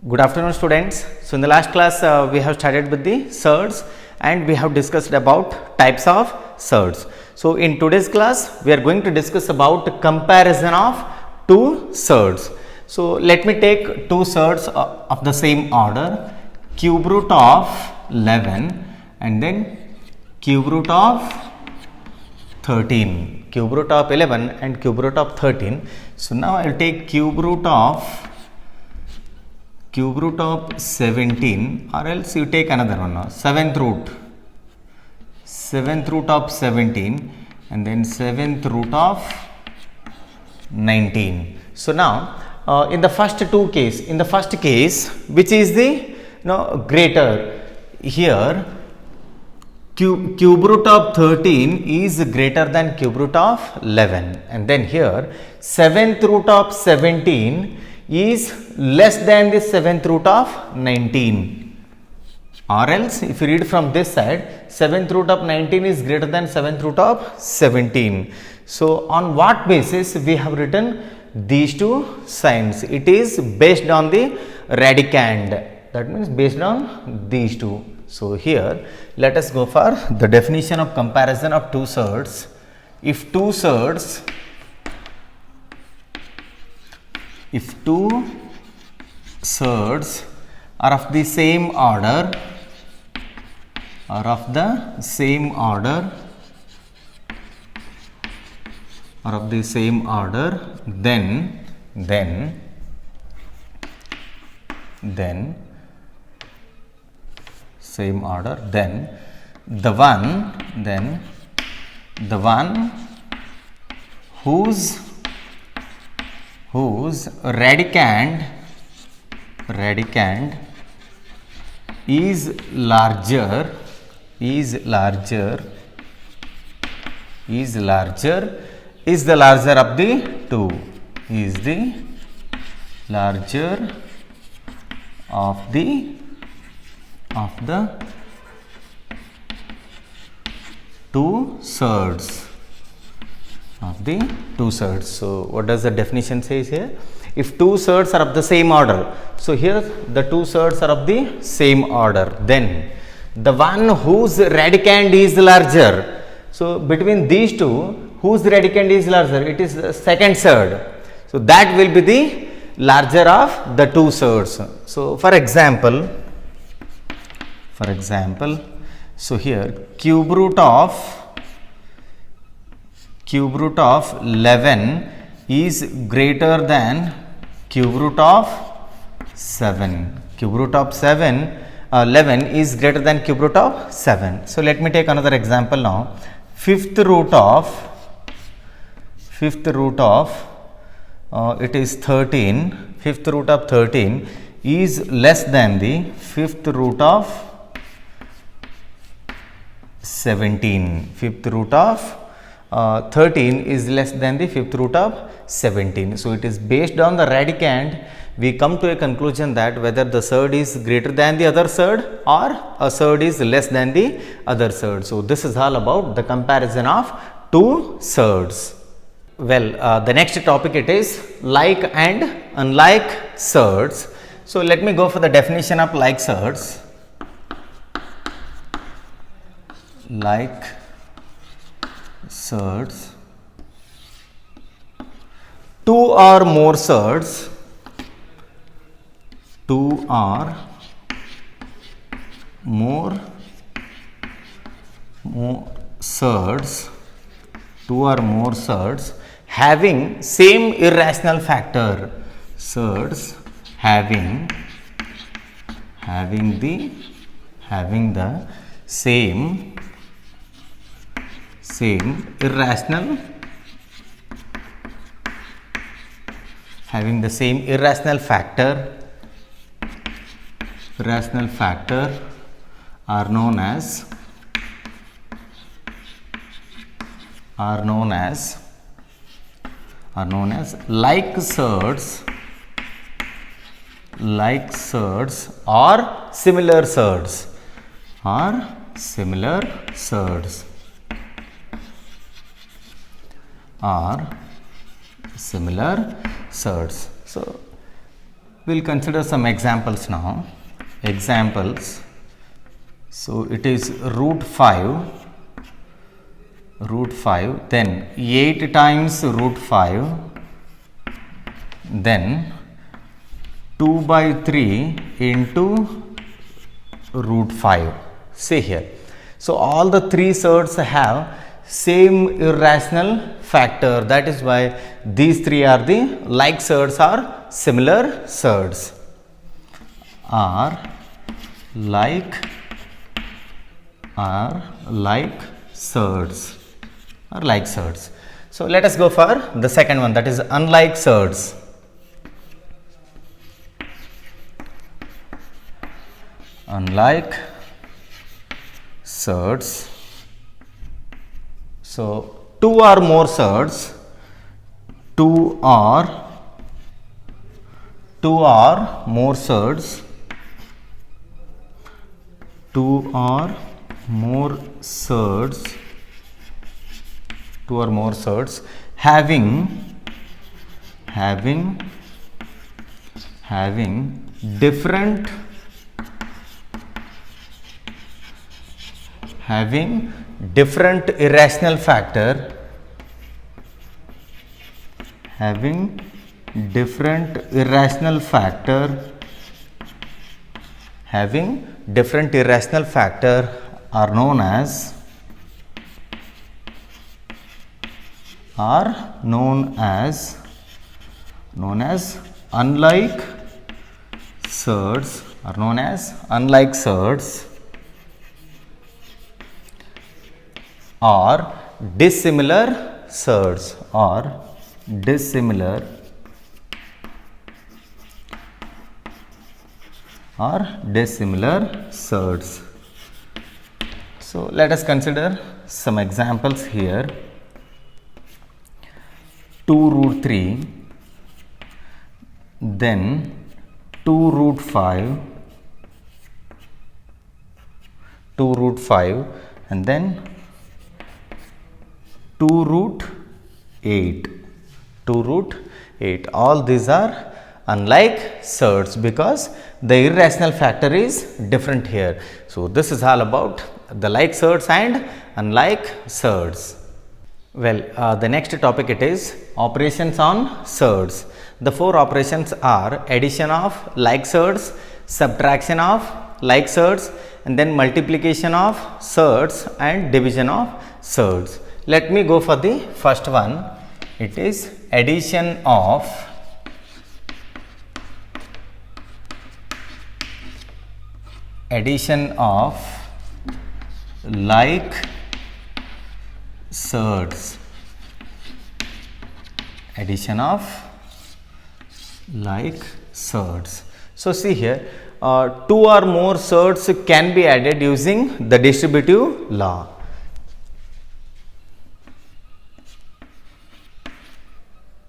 Good afternoon, students. So, in the last class, we have started with the surds and we have discussed about types of surds. So, in today's class, we are going to discuss about comparison of two surds. So, let me take two surds of the same order, cube root of 11 and then cube root of 13, cube root of 11 and cube root of 13. So, now I will take cube root of 17, or else you take another one now, 7th root of 17 and then 7th root of 19. So, now in the first case which is the greater, here cube root of 13 is greater than cube root of 11 and then here 7th root of 17 is less than the 7th root of 19, or else if you read from this side 7th root of 19 is greater than 7th root of 17. So, on what basis we have written these two signs? It is based on the radicand, that means based on these two. So, here let us go for the definition of comparison of two surds. If two surds are of the same order then the one whose radicand is larger is the larger of the two, is the larger of the two surds. So, what does the definition says here? If two surds are of the same order, so here the two surds are of the same order, then the one whose radicand is larger. So, between these two, whose radicand is larger? It is the second surd. So, that will be the larger of the two surds. So, for example, so here cube root of 11 is greater than cube root of 7. 11 is greater than cube root of 7. So, let me take another example now. Fifth root of it is 13. Fifth root of 13 is less than the fifth root of 17. Fifth root of 13 is less than the fifth root of 17. So, it is based on the radicand we come to a conclusion that whether the surd is greater than the other surd or a surd is less than the other surd. So, this is all about the comparison of two surds. Well, the next topic it is like and unlike surds. So, let me go for the definition of like surds. Like surds, two or more surds having same irrational factor, surds having the same irrational factor are known as like surds or similar surds are similar surds. So, We'll consider some examples now. Examples. So it is root 5, then 8 times root 5, then 2 by 3 into root 5. See here. So all the three surds have same irrational factor. That is why these three are the like surds or similar surds. Are like surds. So let us go for the second one, that is unlike surds. Unlike surds. So two or more surds, two or more surds having different irrational factor, are known as unlike surds, or dissimilar surds, So let us consider some examples here. 2 root 3, then 2 root 5, and then 2 root 8. All these are unlike surds because the irrational factor is different here. So this is all about the like surds and unlike surds. Well, the next topic it is operations on surds. The four operations are addition of like surds, subtraction of like surds, and then multiplication of surds and division of surds. Let me go for the first one. It is addition of like surds. So see here, two or more surds can be added using the distributive law.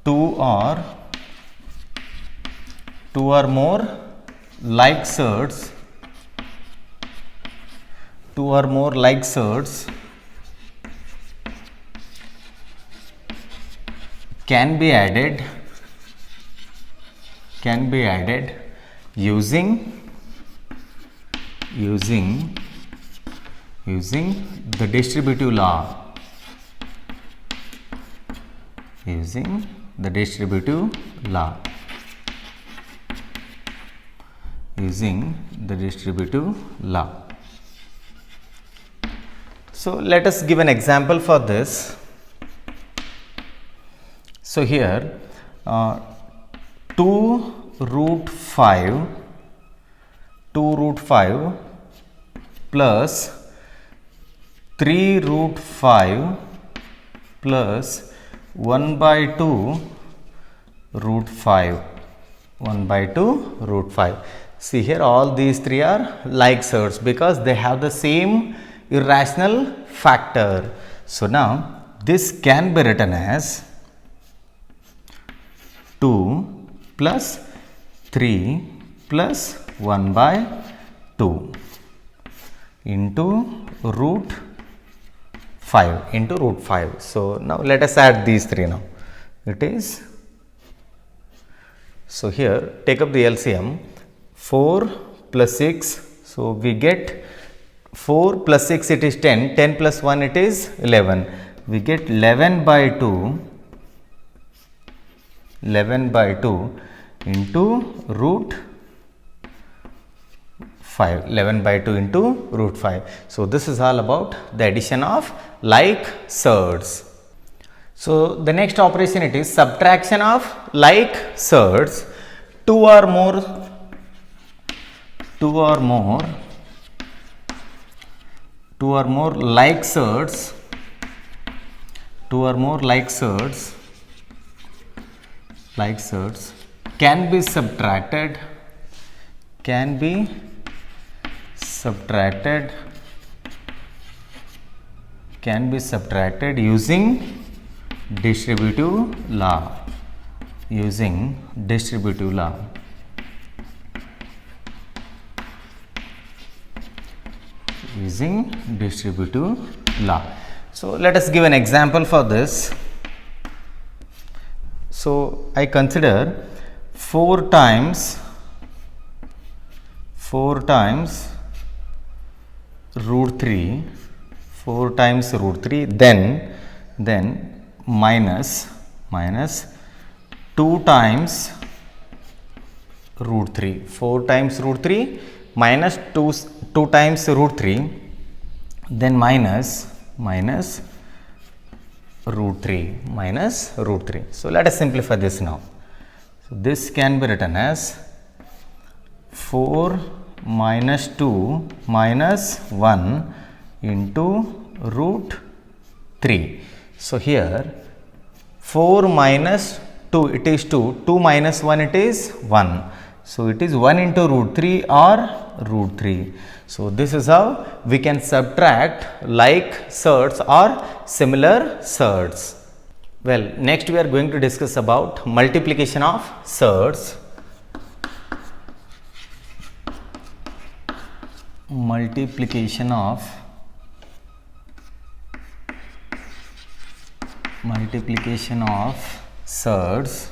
Two or more like surds can be added using the distributive law. So let us give an example for this. So here 2 root 5 plus 3 root 5 plus 1 by 2 root 5. See here, all these three are like surds because they have the same irrational factor. So now this can be written as 2 plus 3 plus 1 by 2 into root 5. So now let us add these three now. It is, So here take up the LCM, 4 plus 6, so we get 4 plus 6 it is 10, 10 plus 1 it is 11, we get 11 by 2, 11 by 2 into root 5, 11 by 2 into root 5. So this is all about the addition of like surds. So the next operation it is subtraction of like surds. Two or more like surds, can be subtracted using distributive law. So let us give an example for this. So I consider 4 times root 3, then minus 2 times root 3, 4 times root 3 minus 2 times root 3, then minus root 3. So let us simplify this now. So this can be written as 4 minus 2 minus 1 into root 3. So here 4 minus 2 it is 2, 2 minus 1 it is 1. So it is 1 into root 3 or root 3. So this is how we can subtract like surds or similar surds. Well, next we are going to discuss about multiplication of surds. Multiplication of surds.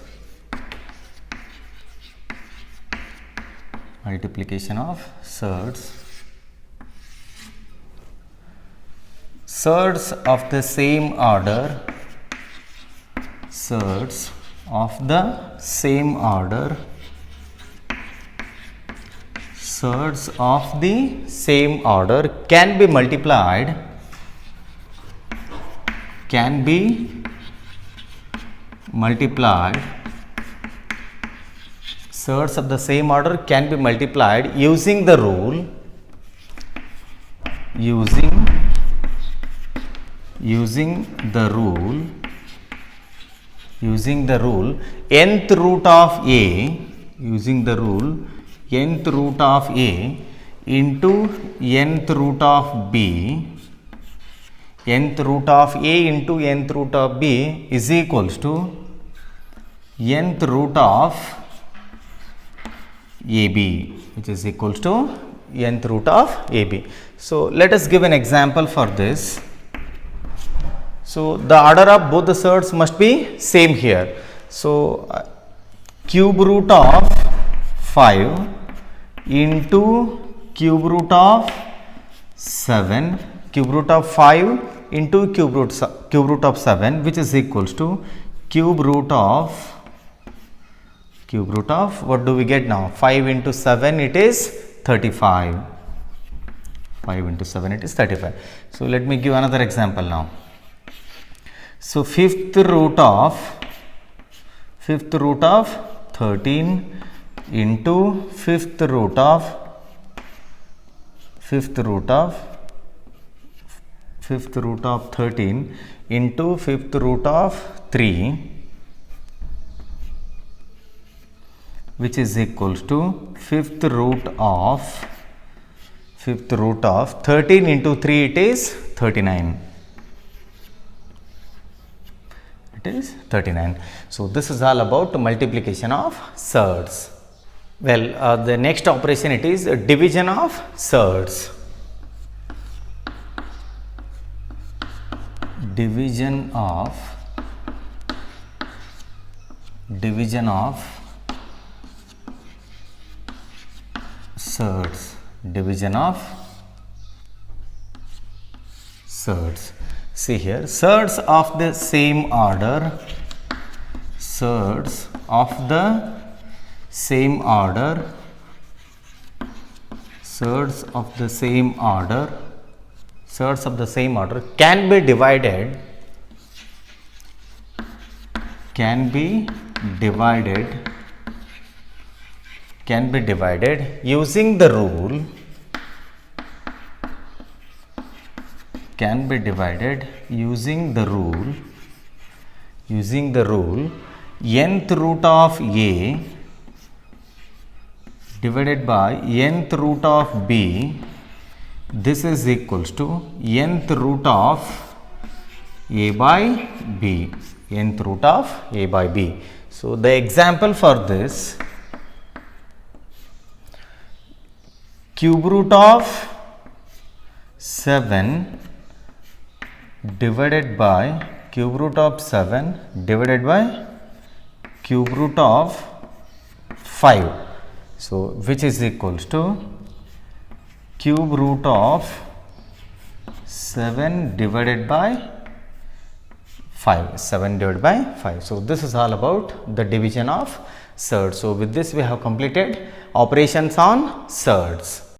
Surds of the same order. Can be multiplied. Surds of the same order can be multiplied using the rule. Nth root of a. Into nth root of b. Nth root of a into nth root of b is equals to nth root of ab, which is equals to nth root of ab. So let us give an example for this. So the order of both the surds must be same here. So cube root of 5 into cube root of 7, cube root of 5 into cube root of 7, which is equals to cube root of what do we get now? 5 into 7 it is 35. 5 into 7 it is 35. So let me give another example now. So fifth root of 13 into fifth root of 13 into fifth root of 3, which is equals to fifth root of 13 into 3 it is 39. It is 39. So this is all about multiplication of surds. Well, the next operation it is division of surds. Division of surds, division of surds. See here, surds of the same order, surds of the same order, surds of the same order, surds of the same order can be divided, using the rule, nth root of a divided by nth root of b. This is equals to nth root of a by b, nth root of a by b. So the example for this, cube root of 7 divided by cube root of 7 divided by cube root of 5. So which is equals to cube root of 7 divided by 5, 7 divided by 5. So this is all about the division of surds. So with this we have completed operations on surds.